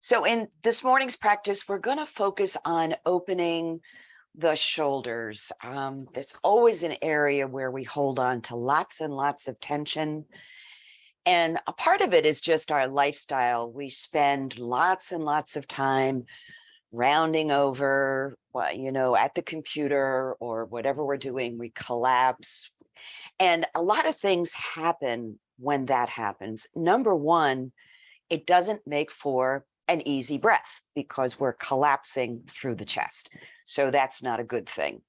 So in this morning's practice, we're going to focus on opening the shoulders. It's always an area where we hold on to lots and lots of tension. And a part of it is just our lifestyle. We spend lots and lots of time rounding over, at the computer or whatever we're doing. We collapse. And a lot of things happen when that happens. Number one, it doesn't make for an easy breath because we're collapsing through the chest. So that's not a good thing.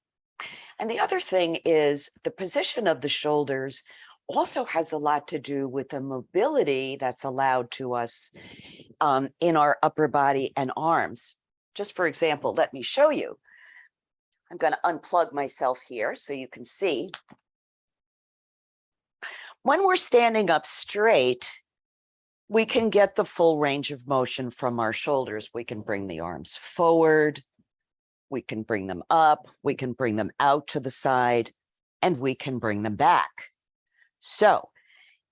And the other thing is the position of the shoulders also has a lot to do with the mobility that's allowed to us in our upper body and arms. Just for example, let me show you. I'm going to unplug myself here so you can see. When we're standing up straight, we can get the full range of motion from our shoulders. We can bring the arms forward, we can bring them up, we can bring them out to the side, and we can bring them back. So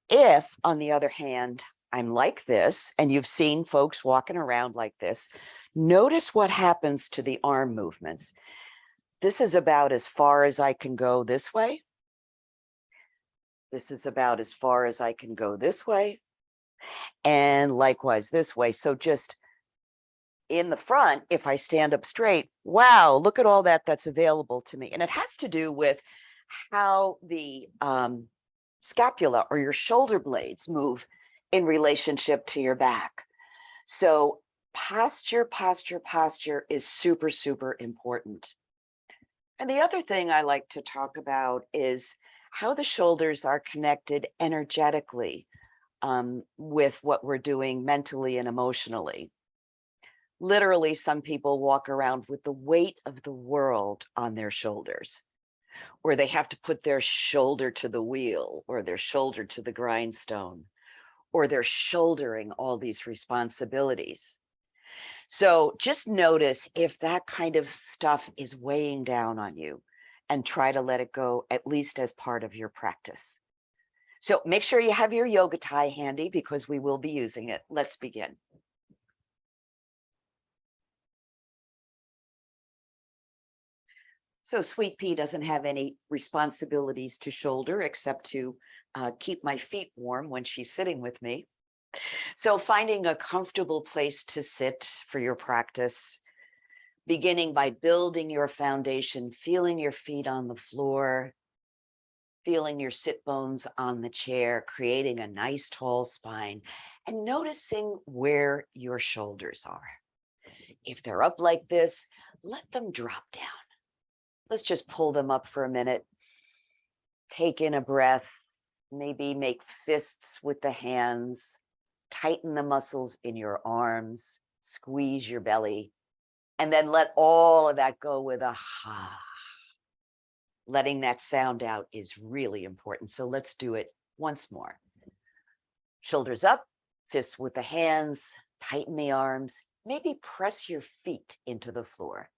if, on the other hand, I'm like this, and you've seen folks walking around like this, notice what happens to the arm movements. This is about as far as I can go this way. This is about as far as I can go this way. And likewise this way. So just in the front, if I stand up straight, wow, look at all that's available to me. And it has to do with how the scapula or your shoulder blades move in relationship to your back. So posture is super, super important. And the other thing I like to talk about is how the shoulders are connected energetically with what we're doing mentally and emotionally. Literally, some people walk around with the weight of the world on their shoulders, or they have to put their shoulder to the wheel or their shoulder to the grindstone, or they're shouldering all these responsibilities. So just notice if that kind of stuff is weighing down on you and try to let it go, at least as part of your practice. So make sure you have your yoga tie handy because we will be using it. Let's begin. So Sweet Pea doesn't have any responsibilities to shoulder except to keep my feet warm when she's sitting with me. So finding a comfortable place to sit for your practice, beginning by building your foundation, feeling your feet on the floor, feeling your sit bones on the chair, creating a nice tall spine, and noticing where your shoulders are. If they're up like this, let them drop down. Let's just pull them up for a minute. Take in a breath, maybe make fists with the hands, tighten the muscles in your arms, squeeze your belly, and then let all of that go with a ha. Letting that sound out is really important. So let's do it once more. Shoulders up, fists with the hands, tighten the arms, maybe press your feet into the floor.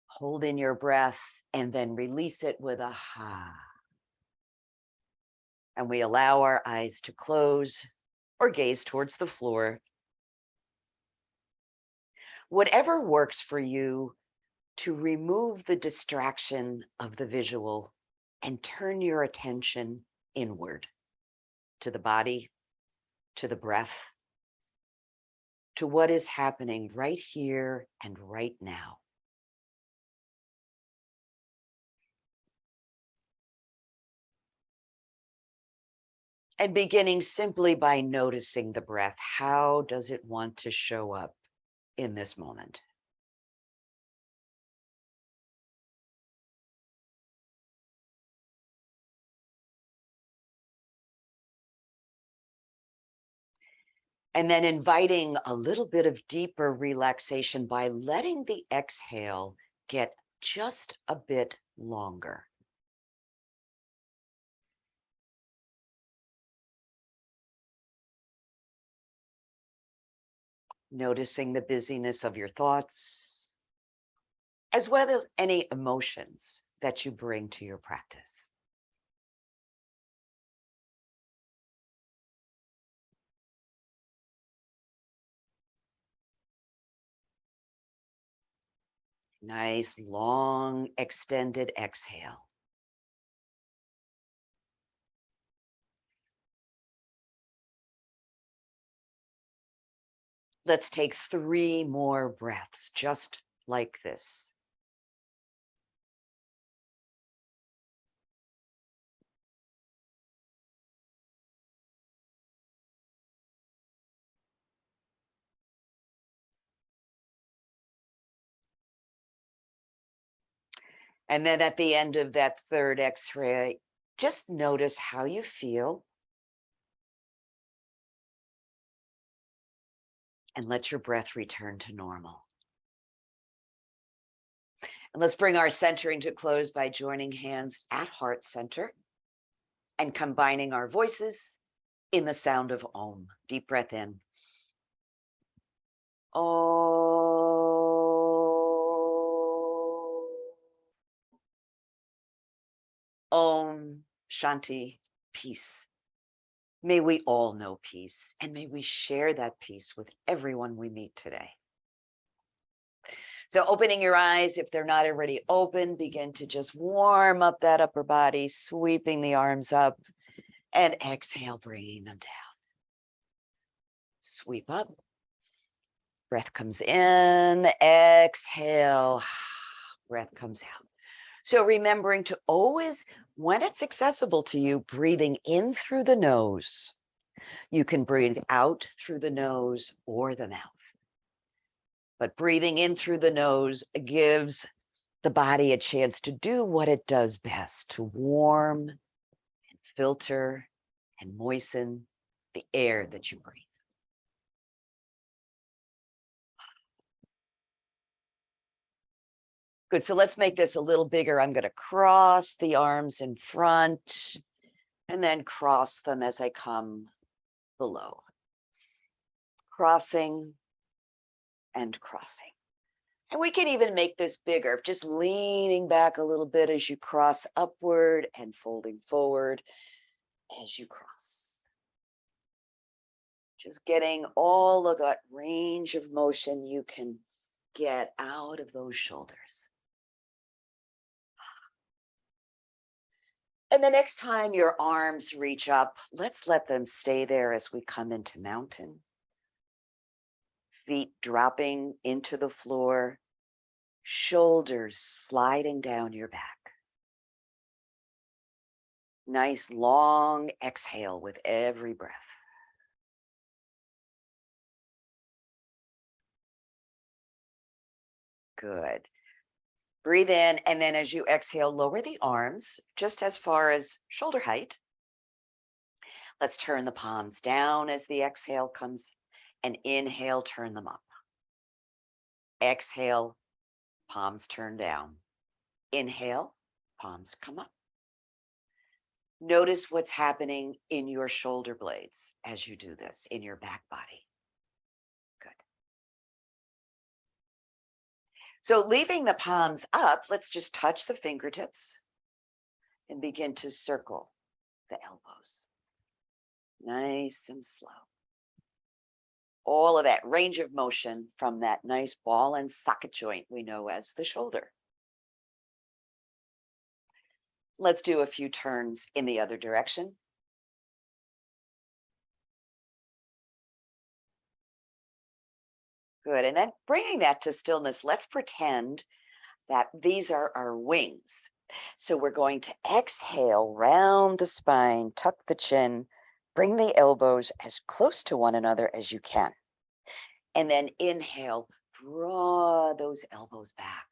Hold in your breath and then release it with a ha. And we allow our eyes to close or gaze towards the floor. Whatever works for you to remove the distraction of the visual and turn your attention inward to the body, to the breath, to what is happening right here and right now. And beginning simply by noticing the breath. How does it want to show up in this moment? And then inviting a little bit of deeper relaxation by letting the exhale get just a bit longer. Noticing the busyness of your thoughts, as well as any emotions that you bring to your practice. Nice, long, extended exhale. Let's take 3 more breaths, just like this. And then at the end of that third X-ray, just notice how you feel. And let your breath return to normal. And let's bring our centering to close by joining hands at heart center and combining our voices in the sound of Om. Deep breath in. Om. Om Shanti, peace. May we all know peace, and may we share that peace with everyone we meet today. So opening your eyes, if they're not already open, begin to just warm up that upper body, sweeping the arms up, and exhale, bringing them down. Sweep up. Breath comes in, exhale, breath comes out. So remembering to always, when it's accessible to you, breathing in through the nose. You can breathe out through the nose or the mouth. But breathing in through the nose gives the body a chance to do what it does best, to warm and filter and moisten the air that you breathe. Good, so let's make this a little bigger. I'm going to cross the arms in front and then cross them as I come below. Crossing and crossing. And we can even make this bigger, just leaning back a little bit as you cross upward and folding forward as you cross. Just getting all of that range of motion you can get out of those shoulders. And the next time your arms reach up, let's let them stay there as we come into mountain. Feet dropping into the floor, shoulders sliding down your back. Nice long exhale with every breath. Good. Breathe in, and then as you exhale, lower the arms just as far as shoulder height. Let's turn the palms down as the exhale comes, and inhale, turn them up. Exhale, palms turn down. Inhale, palms come up. Notice what's happening in your shoulder blades as you do this, in your back body. Good. So leaving the palms up, let's just touch the fingertips and begin to circle the elbows. Nice and slow. All of that range of motion from that nice ball and socket joint we know as the shoulder. Let's do a few turns in the other direction. Good, and then bringing that to stillness, let's pretend that these are our wings. So we're going to exhale, round the spine, tuck the chin, bring the elbows as close to one another as you can. And then inhale, draw those elbows back.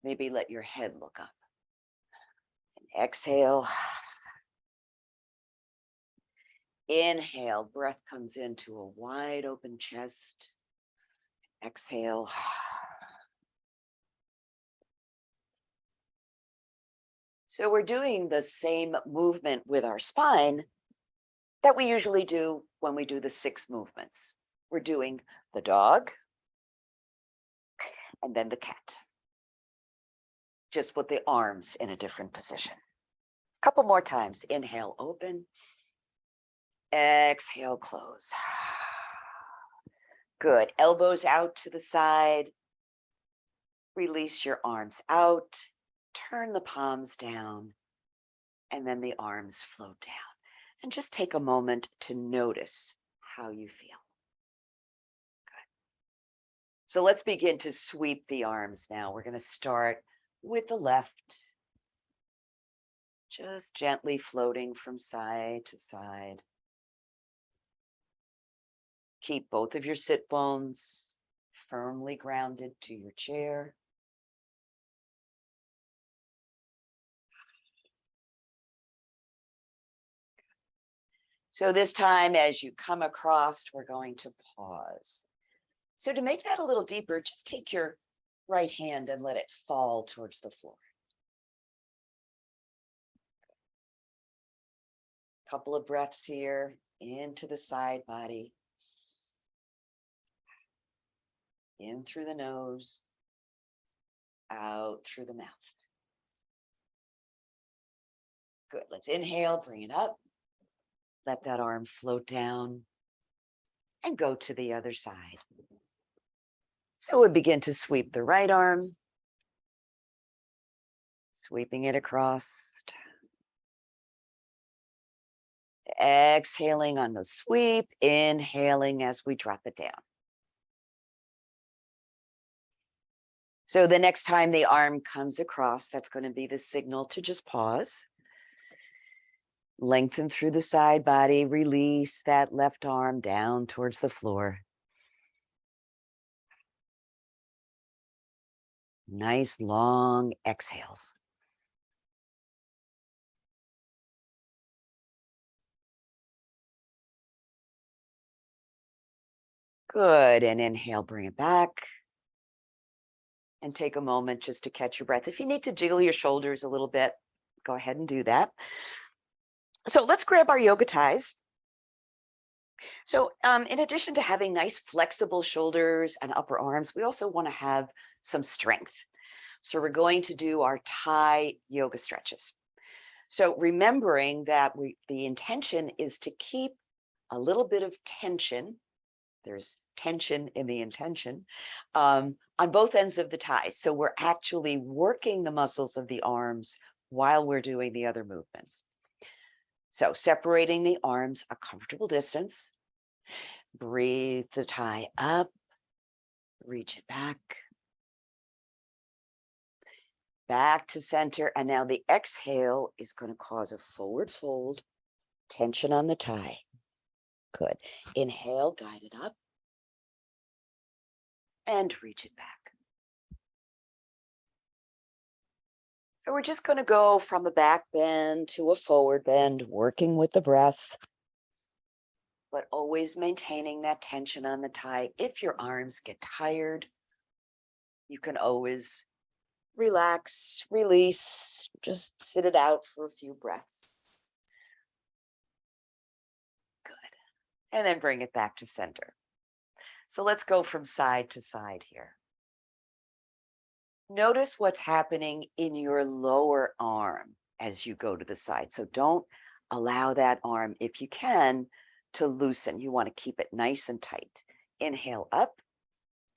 Maybe let your head look up. And exhale. Inhale, breath comes into a wide open chest. Exhale. So we're doing the same movement with our spine that we usually do when we do the 6 movements. We're doing the dog and then the cat. Just with the arms in a different position. A couple more times. Inhale, open. Exhale, close. Good. Elbows out to the side. Release your arms out, turn the palms down, and then the arms float down. And just take a moment to notice how you feel. Good. So let's begin to sweep the arms now. We're going to start with the left, just gently floating from side to side. Keep both of your sit bones firmly grounded to your chair. So this time, as you come across, we're going to pause. So to make that a little deeper, just take your right hand and let it fall towards the floor. Couple of breaths here into the side body. In through the nose, out through the mouth. Good. Let's inhale, bring it up. Let that arm float down and go to the other side. So we begin to sweep the right arm, sweeping it across. Exhaling on the sweep, inhaling as we drop it down. So the next time the arm comes across, that's going to be the signal to just pause. Lengthen through the side body, release that left arm down towards the floor. Nice long exhales. Good, and inhale, bring it back. And take a moment just to catch your breath. If you need to jiggle your shoulders a little bit, go ahead and do that. So let's grab our yoga ties. So in addition to having nice flexible shoulders and upper arms, we also want to have some strength. So we're going to do our tie yoga stretches. So remembering that the intention is to keep a little bit of tension. There's tension in the intention on both ends of the tie. So we're actually working the muscles of the arms while we're doing the other movements. So separating the arms a comfortable distance. Breathe the tie up, reach it back to center. And now the exhale is going to cause a forward fold, tension on the tie. Good. Inhale, guide it up. And reach it back. So we're just going to go from a back bend to a forward bend, working with the breath, but always maintaining that tension on the tie. If your arms get tired, you can always relax, release, just sit it out for a few breaths. Good. And then bring it back to center. So let's go from side to side here. Notice what's happening in your lower arm as you go to the side. So don't allow that arm, if you can, to loosen. You want to keep it nice and tight. Inhale up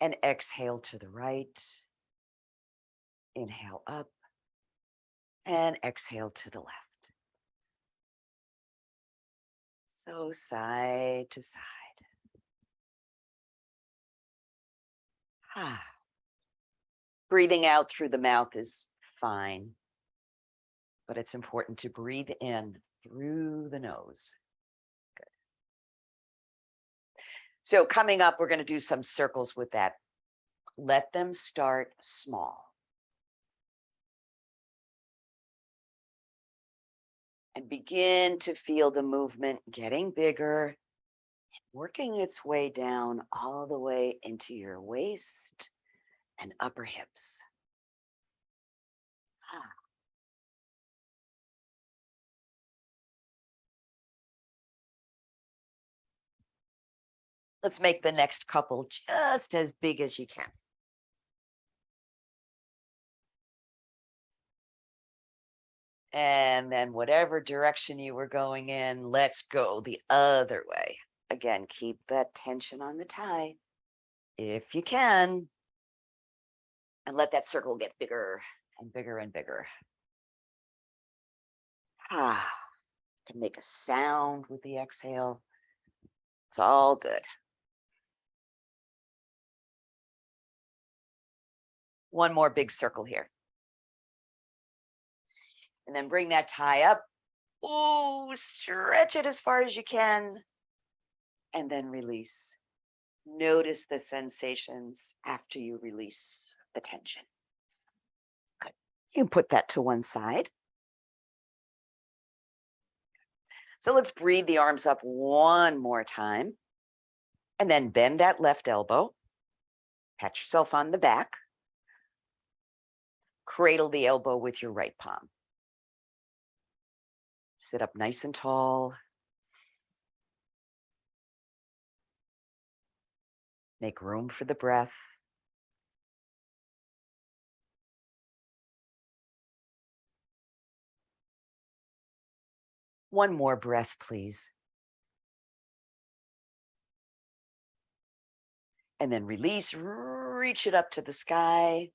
and exhale to the right. Inhale up and exhale to the left. So side to side. Breathing out through the mouth is fine, but it's important to breathe in through the nose. Good. So coming up, we're going to do some circles with that. Let them start small. And begin to feel the movement getting bigger, working its way down all the way into your waist and upper hips. Let's make the next couple just as big as you can. And then whatever direction you were going in, let's go the other way. Again, keep that tension on the tie if you can. And let that circle get bigger and bigger and bigger. Can make a sound with the exhale. It's all good. One more big circle here. And then bring that tie up. Oh, stretch it as far as you can. And then release. Notice the sensations after you release the tension. Good. You can put that to one side. So let's breathe the arms up one more time. And then bend that left elbow. Pat yourself on the back. Cradle the elbow with your right palm. Sit up nice and tall. Make room for the breath. One more breath, please. And then release, reach it up to the sky.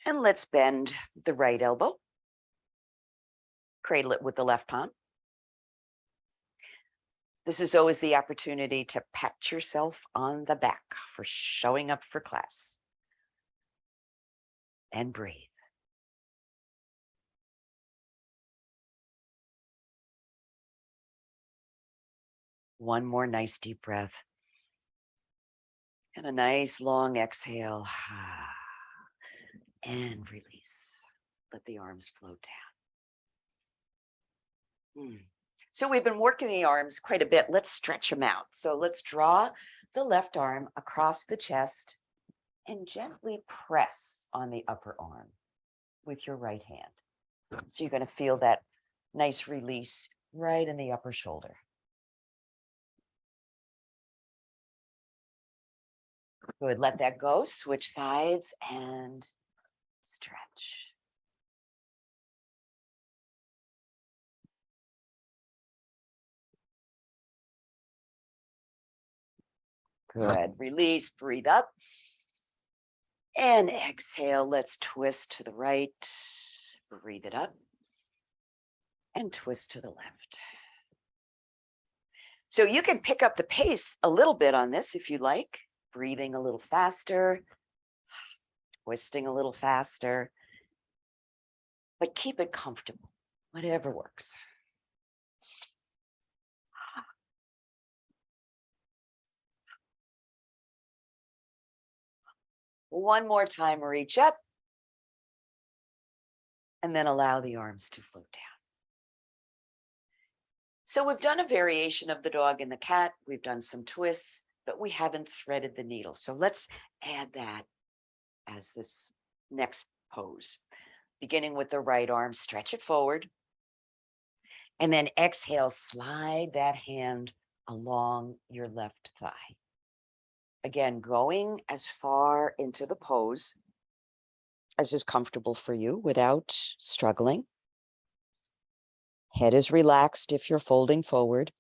And let's bend the right elbow. Cradle it with the left palm. This is always the opportunity to pat yourself on the back for showing up for class. And breathe. One more nice deep breath. And a nice long exhale. And release. Let the arms float down. So we've been working the arms quite a bit. Let's stretch them out. So let's draw the left arm across the chest and gently press on the upper arm with your right hand. So you're going to feel that nice release right in the upper shoulder. Good. Let that go. Switch sides and stretch. Good. Release. Breathe up. And exhale. Let's twist to the right. Breathe it up. And twist to the left. So you can pick up the pace a little bit on this if you like. Breathing a little faster. Twisting a little faster. But keep it comfortable. Whatever works. One more time, reach up. And then allow the arms to float down. So we've done a variation of the dog and the cat. We've done some twists, but we haven't threaded the needle. So let's add that as this next pose. Beginning with the right arm, stretch it forward. And then exhale, slide that hand along your left thigh. Again, going as far into the pose as is comfortable for you without struggling. Head is relaxed if you're folding forward.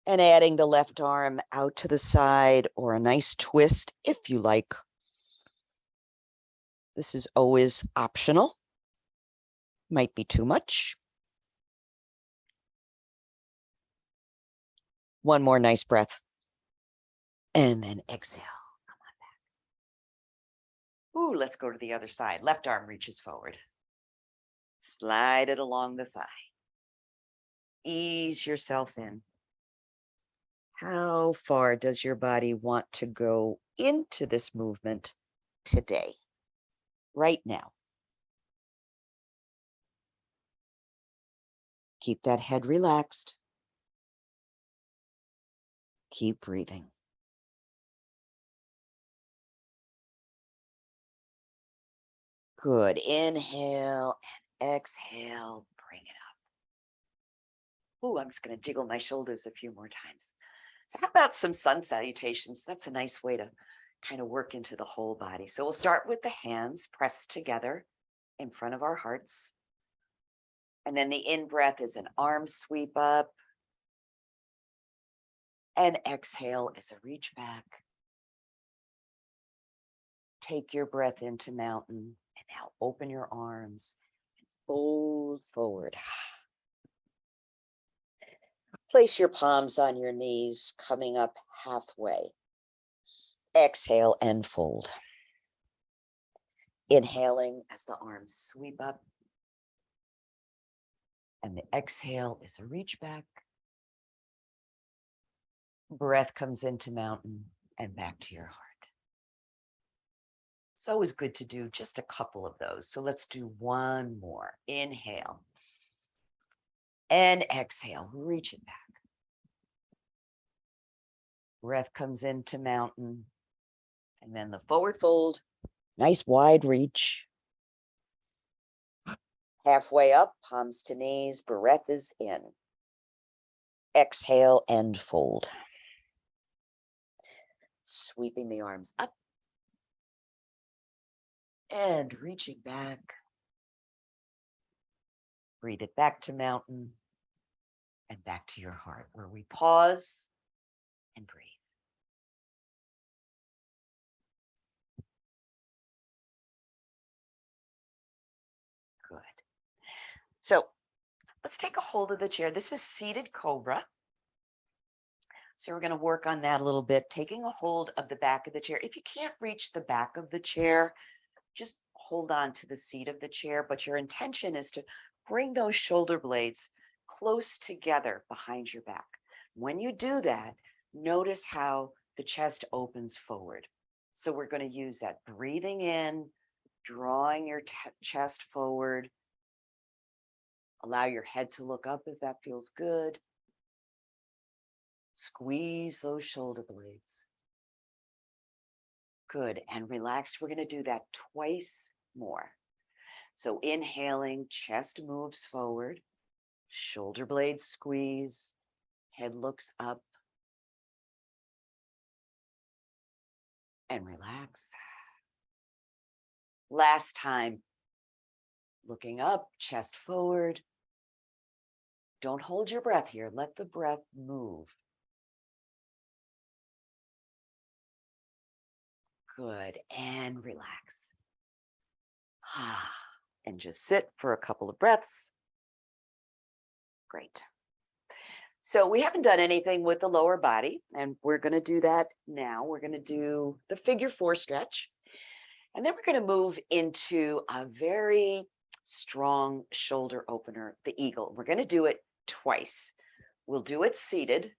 And adding the left arm out to the side or a nice twist if you like. This is always optional. Might be too much. One more nice breath. And then exhale. Come on back. Ooh, let's go to the other side. Left arm reaches forward. Slide it along the thigh. Ease yourself in. How far does your body want to go into this movement today? Right now. Keep that head relaxed. Keep breathing. Good. Inhale and exhale. Bring it up. Oh, I'm just going to jiggle my shoulders a few more times. So how about some sun salutations? That's a nice way to kind of work into the whole body. So we'll start with the hands pressed together in front of our hearts. And then the in-breath is an arm sweep up. And exhale is a reach back. Take your breath into mountain and now open your arms and fold forward. Place your palms on your knees, coming up halfway. Exhale and fold. Inhaling as the arms sweep up. And the exhale is a reach back. Breath comes into mountain and back to your heart. It's always good to do just a couple of those. So let's do one more. Inhale. And exhale, reach it back. Breath comes into mountain. And then the forward fold. Nice wide reach. Halfway up, palms to knees, breath is in. Exhale and fold. Sweeping the arms up. And reaching back. Breathe it back to mountain and back to your heart, where we pause and breathe. Good. So let's take a hold of the chair. This is seated cobra. So we're going to work on that a little bit, taking a hold of the back of the chair. If you can't reach the back of the chair, just hold on to the seat of the chair, but your intention is to bring those shoulder blades close together behind your back. When you do that, notice how the chest opens forward. So we're going to use that breathing in, drawing your chest forward. Allow your head to look up if that feels good. Squeeze those shoulder blades. Good, and relax. We're going to do that twice more. So inhaling, chest moves forward, shoulder blades squeeze, head looks up, and relax. Last time, looking up, chest forward. Don't hold your breath here. Let the breath move. Good, and relax. And just sit for a couple of breaths. Great. So we haven't done anything with the lower body, and we're going to do that now. We're going to do the figure 4 stretch, and then we're going to move into a very strong shoulder opener, the eagle. We're going to do it twice. We'll do it seated,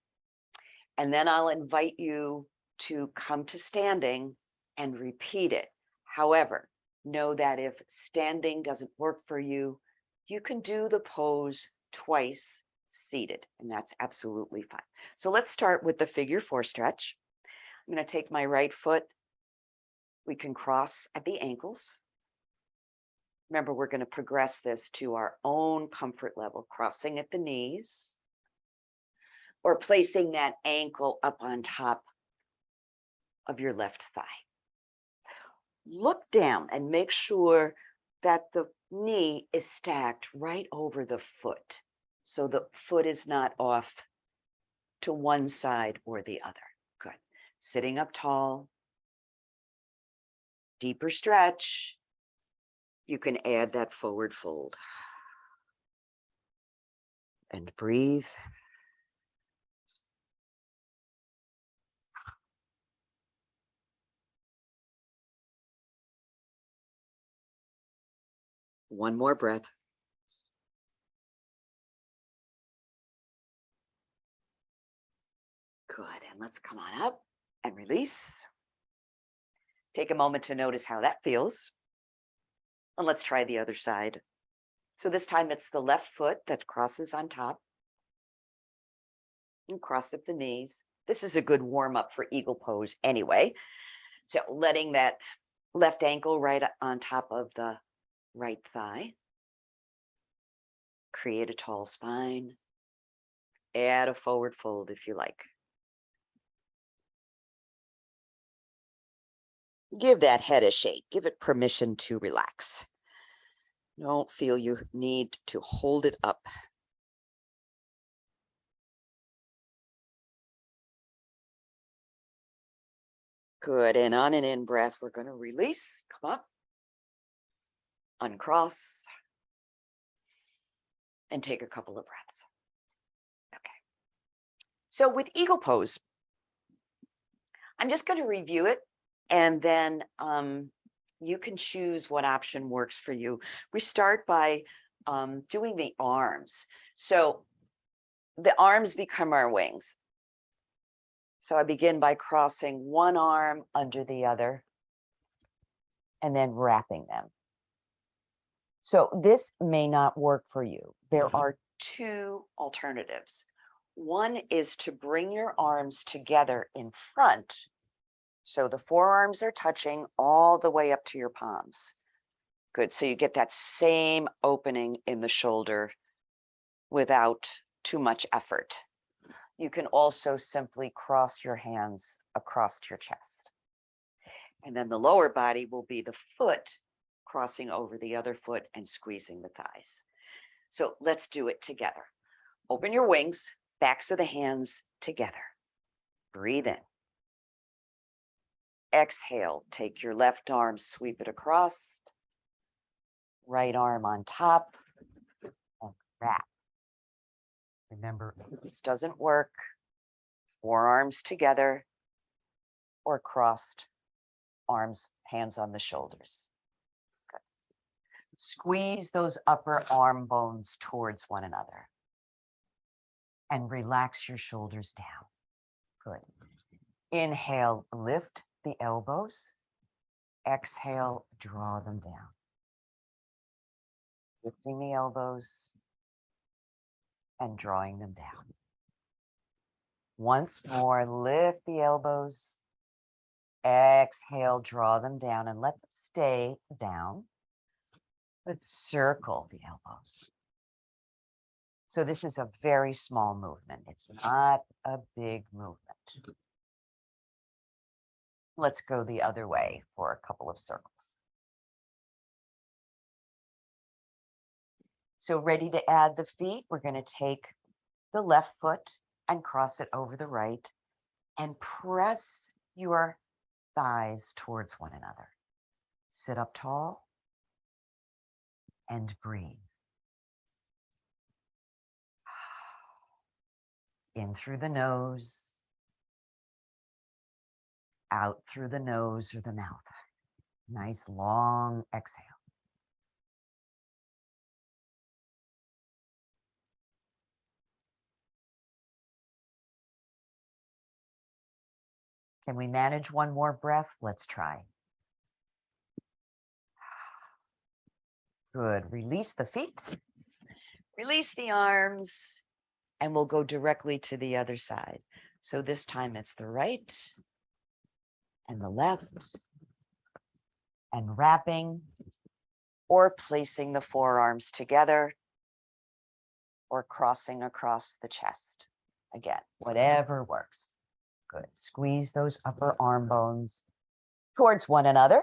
and then I'll invite you to come to standing and repeat it. However, know that if standing doesn't work for you, you can do the pose twice seated, and that's absolutely fine. So let's start with the figure 4 stretch. I'm going to take my right foot. We can cross at the ankles. Remember, we're going to progress this to our own comfort level, crossing at the knees or placing that ankle up on top of your left thigh. Look down and make sure that the knee is stacked right over the foot. So the foot is not off to one side or the other. Good. Sitting up tall. Deeper stretch. You can add that forward fold. And breathe. One more breath. Good. And let's come on up and release. Take a moment to notice how that feels. And let's try the other side. So this time it's the left foot that crosses on top. And cross up the knees. This is a good warm up for eagle pose anyway. So letting that left ankle right on top of the right thigh. Create a tall spine. Add a forward fold if you like. Give that head a shake. Give it permission to relax. Don't feel you need to hold it up. Good. And on an in breath, we're going to release. Come up. Uncross. And take a couple of breaths. Okay. So with eagle pose, I'm just going to review it, and then you can choose what option works for you. We start by doing the arms. So the arms become our wings. So I begin by crossing one arm under the other and then wrapping them. So this may not work for you. There are two alternatives. One is to bring your arms together in front. So the forearms are touching all the way up to your palms. Good. So you get that same opening in the shoulder without too much effort. You can also simply cross your hands across your chest. And then the lower body will be the foot crossing over the other foot and squeezing the thighs. So let's do it together. Open your wings, backs of the hands together. Breathe in. Exhale, take your left arm, sweep it across. Right arm on top and wrap. Remember, this doesn't work. Forearms together or crossed arms, hands on the shoulders. Good. Squeeze those upper arm bones towards one another and relax your shoulders down. Good. Inhale, lift the elbows. Exhale, draw them down. Lifting the elbows and drawing them down. Once more, lift the elbows. Exhale, draw them down and let them stay down. Let's circle the elbows. So this is a very small movement. It's not a big movement. Let's go the other way for a couple of circles. So ready to add the feet, we're going to take the left foot and cross it over the right and press your thighs towards one another. Sit up tall and breathe. In through the nose, out through the nose or the mouth. Nice long exhale. Can we manage one more breath? Let's try. Good. Release the feet. Release the arms. And we'll go directly to the other side. So this time it's the right and the left. And wrapping or placing the forearms together or crossing across the chest. Again, whatever works. Good. Squeeze those upper arm bones towards one another.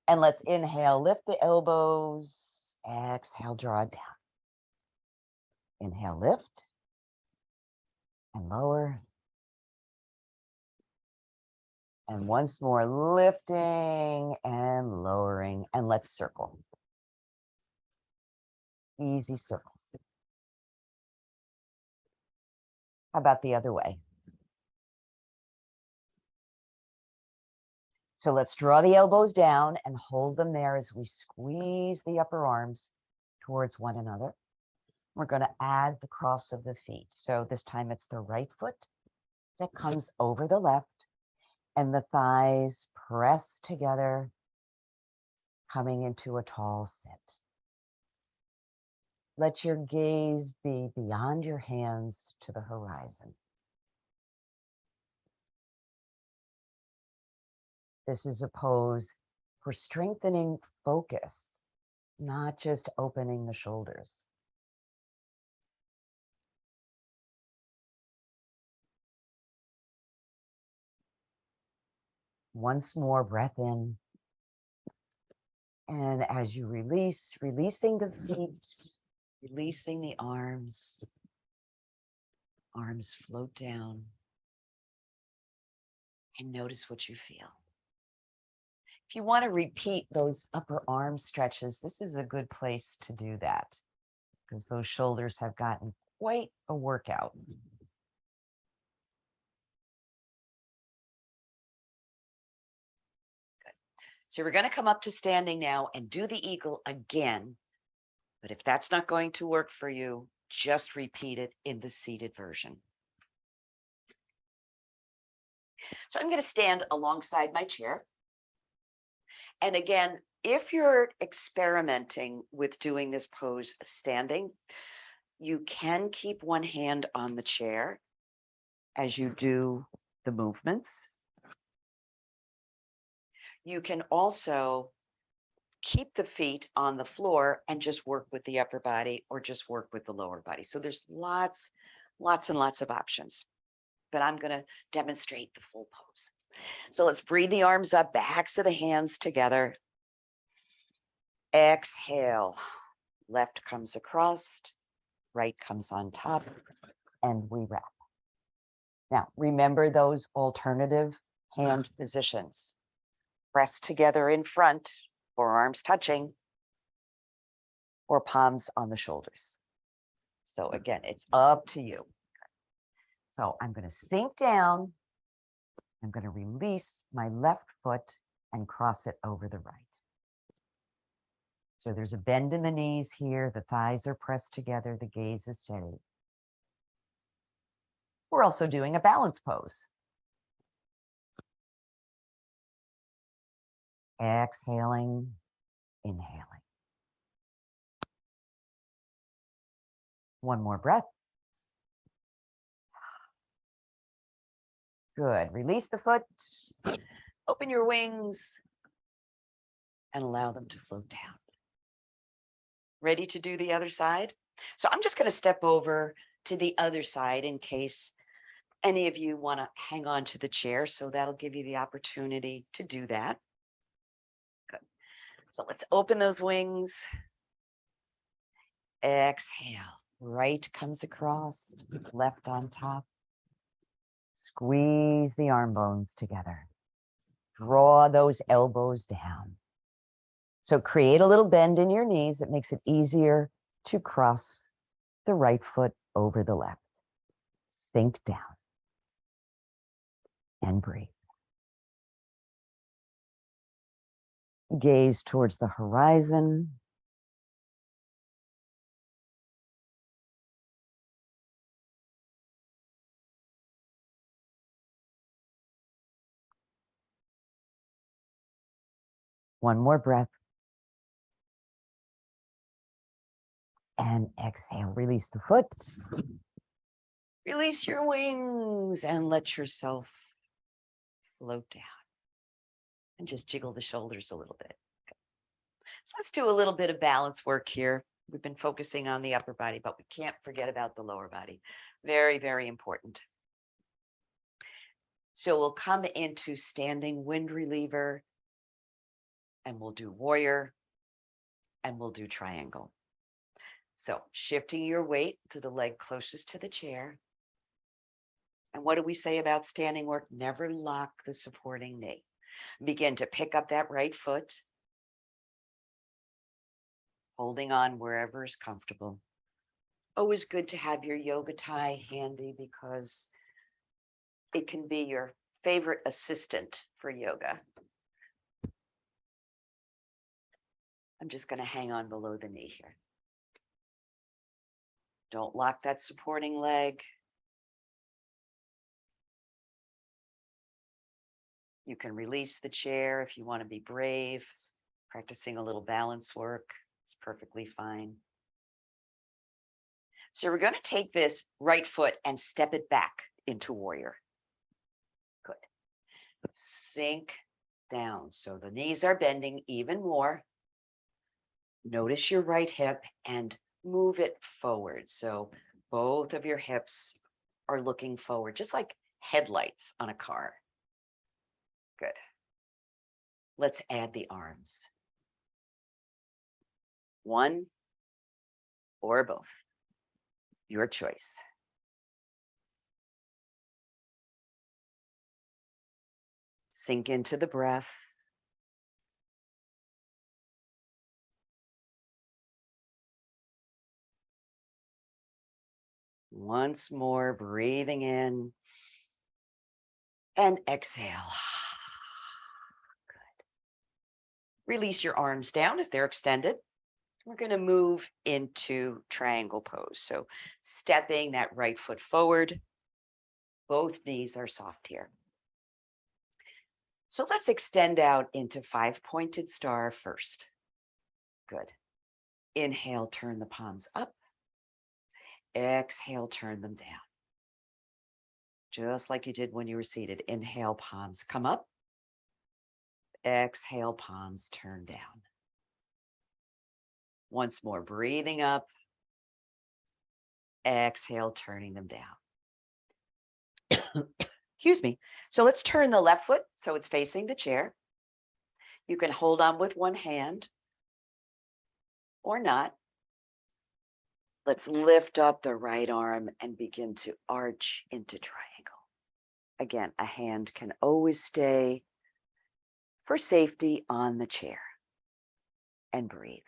And let's inhale, lift the elbows. Exhale, draw it down. Inhale, lift and lower. And once more, lifting and lowering. And let's circle. Easy circles. How about the other way? So let's draw the elbows down and hold them there as we squeeze the upper arms towards one another. We're going to add the cross of the feet. So this time it's the right foot that comes over the left and the thighs press together, coming into a tall sit. Let your gaze be beyond your hands to the horizon. This is a pose for strengthening focus, not just opening the shoulders. Once more, breath in. And as you release, releasing the feet, releasing the arms. Arms float down. and notice what you feel. If you want to repeat those upper arm stretches, this is a good place to do that because those shoulders have gotten quite a workout. Good. So we're going to come up to standing now and do the eagle again. But if that's not going to work for you, just repeat it in the seated version. So I'm going to stand alongside my chair. And again, if you're experimenting with doing this pose standing, you can keep one hand on the chair as you do the movements. You can also keep the feet on the floor and just work with the upper body or just work with the lower body. So there's lots and lots of options, but I'm going to demonstrate the full pose. So let's breathe the arms up, backs of the hands together. Exhale, left comes across, right comes on top, and we wrap. Now, remember those alternative hand positions. Press together in front, forearms touching, or palms on the shoulders. So again, it's up to you. So I'm going to sink down. I'm going to release my left foot and cross it over the right. So there's a bend in the knees here. The thighs are pressed together. The gaze is steady. We're also doing a balance pose. Exhaling, inhaling. One more breath. Good. Release the foot. Open your wings and allow them to float down. Ready to do the other side? So I'm just going to step over to the other side in case any of you want to hang on to the chair. So that'll give you the opportunity to do that. Good. So let's open those wings. Exhale. Right comes across, left on top. Squeeze the arm bones together. Draw those elbows down. So create a little bend in your knees. It makes it easier to cross the right foot over the left. Sink down and breathe. Gaze towards the horizon. One more breath. And exhale, release the foot. Release your wings and let yourself float down. And just jiggle the shoulders a little bit. Okay. So let's do a little bit of balance work here. We've been focusing on the upper body, but we can't forget about the lower body. Very, very important. So we'll come into standing wind reliever, and we'll do warrior, and we'll do triangle. So shifting your weight to the leg closest to the chair. And what do we say about standing work? Never lock the supporting knee. Begin to pick up that right foot, holding on wherever is comfortable. Always good to have your yoga tie handy because it can be your favorite assistant for yoga. I'm just going to hang on below the knee here. Don't lock that supporting leg. You can release the chair if you want to be brave. Practicing a little balance work is perfectly fine. So we're going to take this right foot and step it back into warrior. Good. Sink down. So the knees are bending even more. Notice your right hip and move it forward. So both of your hips are looking forward, just like headlights on a car. Good. Let's add the arms. One or both. Your choice. Sink into the breath. Once more, breathing in and exhale. Good. Release your arms down if they're extended. We're going to move into triangle pose. So stepping that right foot forward. Both knees are soft here. So let's extend out into 5-pointed star first. Good. Inhale, turn the palms up. Exhale, turn them down. Just like you did when you were seated. Inhale, palms come up. Exhale, palms turn down. Once more, breathing up. Exhale, turning them down. Excuse me. So let's turn the left foot so it's facing the chair. You can hold on with one hand or not. Let's lift up the right arm and begin to arch into triangle. Again, a hand can always stay for safety on the chair. And breathe.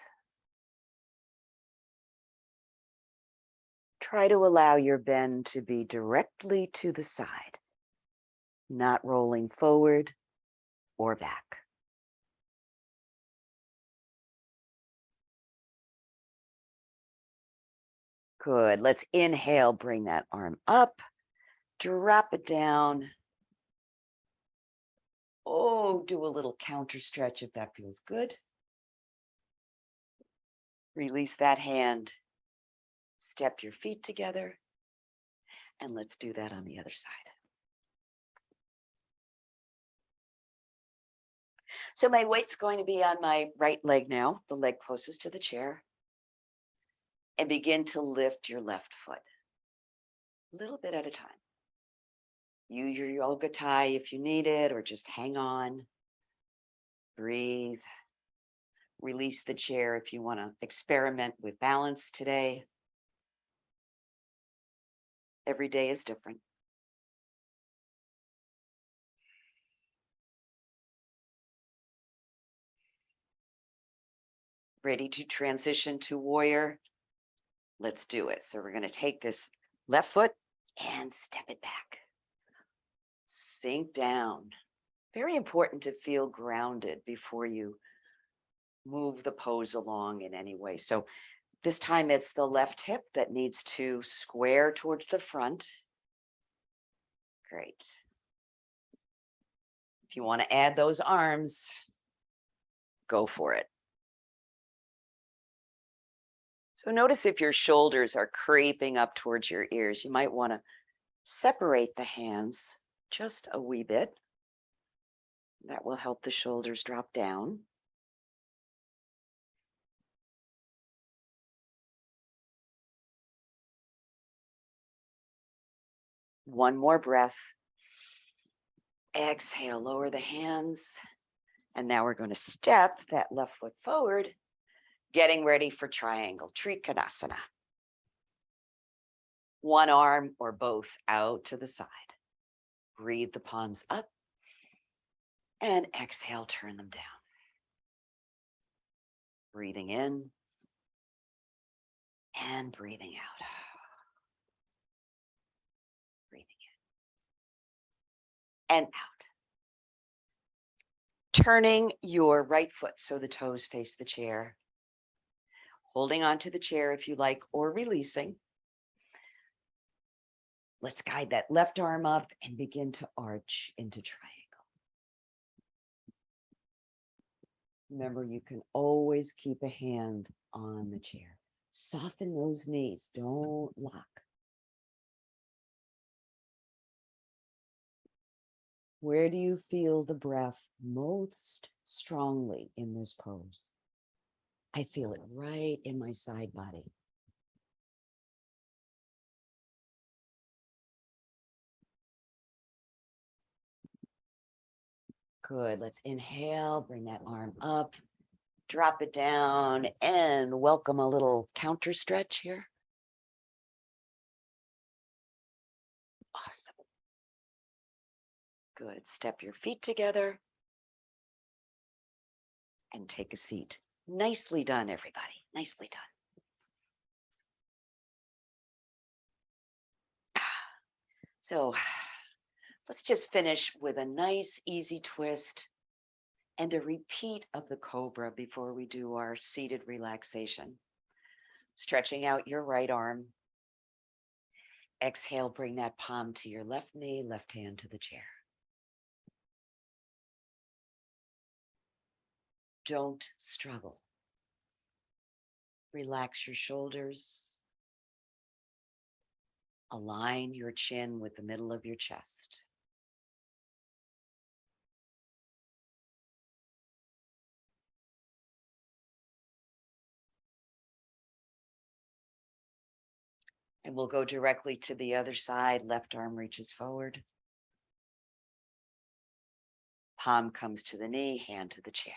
Try to allow your bend to be directly to the side, not rolling forward or back. Good. Let's inhale, bring that arm up, drop it down. Oh, do a little counter stretch if that feels good. Release that hand. Step your feet together. And let's do that on the other side. So my weight's going to be on my right leg now, the leg closest to the chair. And begin to lift your left foot. A little bit at a time. Use your yoga tie if you need it, or just hang on. Breathe. Release the chair if you want to experiment with balance today. Every day is different. Ready to transition to warrior? Let's do it. So we're going to take this left foot and step it back. Sink down. Very important to feel grounded before you move the pose along in any way. So this time it's the left hip that needs to square towards the front. Great. If you want to add those arms, go for it. So notice if your shoulders are creeping up towards your ears, you might want to separate the hands just a wee bit. That will help the shoulders drop down. One more breath. Exhale, lower the hands. And now we're going to step that left foot forward, getting ready for triangle, Trikonasana. One arm or both out to the side. Breathe the palms up and exhale, turn them down. Breathing in and breathing out. Breathing in and out. Turning your right foot so the toes face the chair. Holding onto the chair if you like, or releasing. Let's guide that left arm up and begin to arch into triangle. Remember, you can always keep a hand on the chair. Soften those knees, don't lock. Where do you feel the breath most strongly in this pose? I feel it right in my side body. Good. Let's inhale, bring that arm up, drop it down, and welcome a little counter stretch here. Awesome. Good. Step your feet together and take a seat. Nicely done, everybody. Nicely done. So let's just finish with a nice, easy twist and a repeat of the cobra before we do our seated relaxation. Stretching out your right arm. Exhale, bring that palm to your left knee, left hand to the chair. Don't struggle. Relax your shoulders. Align your chin with the middle of your chest. And we'll go directly to the other side. Left arm reaches forward. Palm comes to the knee, hand to the chair.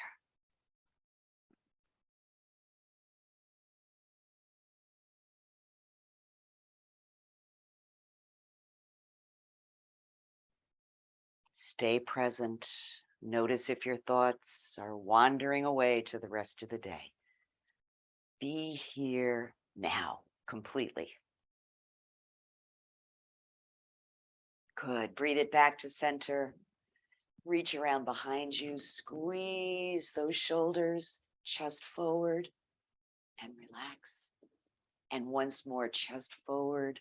Stay present. Notice if your thoughts are wandering away to the rest of the day. Be here now, completely. Good. Breathe it back to center. Reach around behind you. Squeeze those shoulders, chest forward, and relax. And once more, chest forward.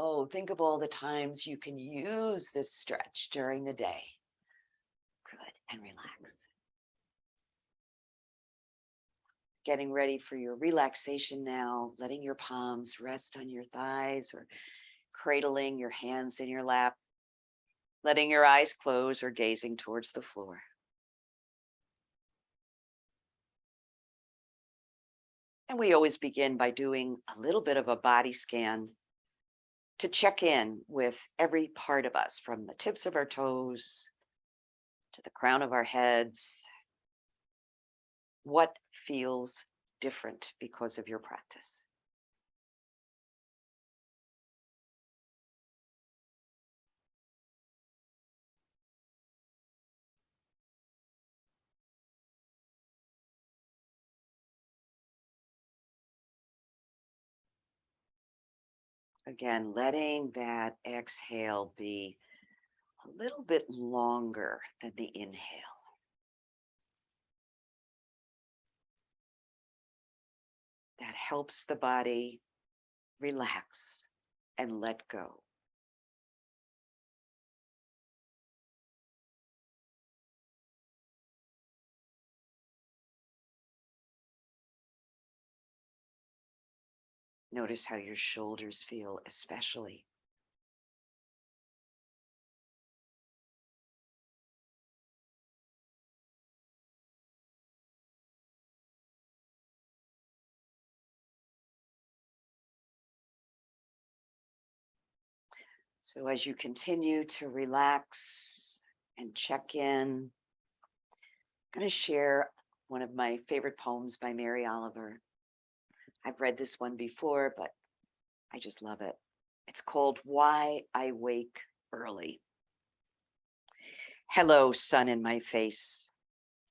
Oh, think of all the times you can use this stretch during the day. Good. And relax. Getting ready for your relaxation now, letting your palms rest on your thighs or cradling your hands in your lap, letting your eyes close or gazing towards the floor. And we always begin by doing a little bit of a body scan to check in with every part of us, from the tips of our toes to the crown of our heads. What feels different because of your practice? Again, letting that exhale be a little bit longer than the inhale. That helps the body relax and let go. Notice how your shoulders feel, especially. So as you continue to relax and check in, I'm going to share one of my favorite poems by Mary Oliver. I've read this one before, but I just love it. It's called Why I Wake Early. Hello, sun in my face.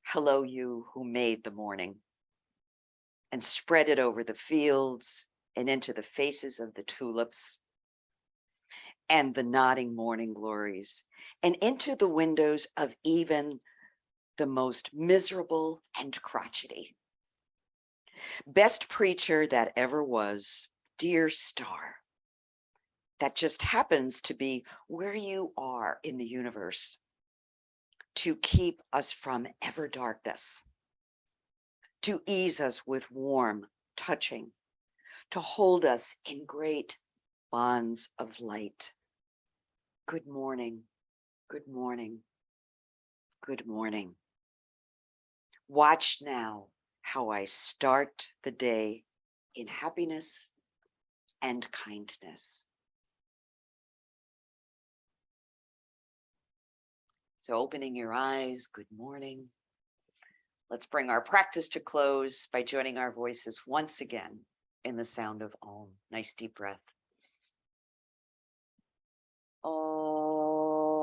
Hello, you who made the morning and spread it over the fields and into the faces of the tulips and the nodding morning glories, and into the windows of even the most miserable and crotchety. Best preacher that ever was, dear star, that just happens to be where you are in the universe, to keep us from ever darkness, to ease us with warm touching, to hold us in great bonds of light. Good morning, good morning, good morning. Watch now how I start the day in happiness and kindness. So opening your eyes, good morning. Let's bring our practice to close by joining our voices once again in the sound of Om. Nice deep breath. Om.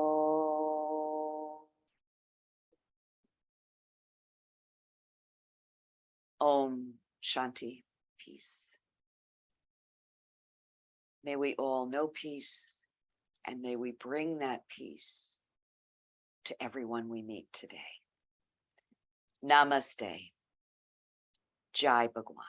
Om Shanti, peace. May we all know peace, and may we bring that peace to everyone we meet today. Namaste. Jai Bhagwan.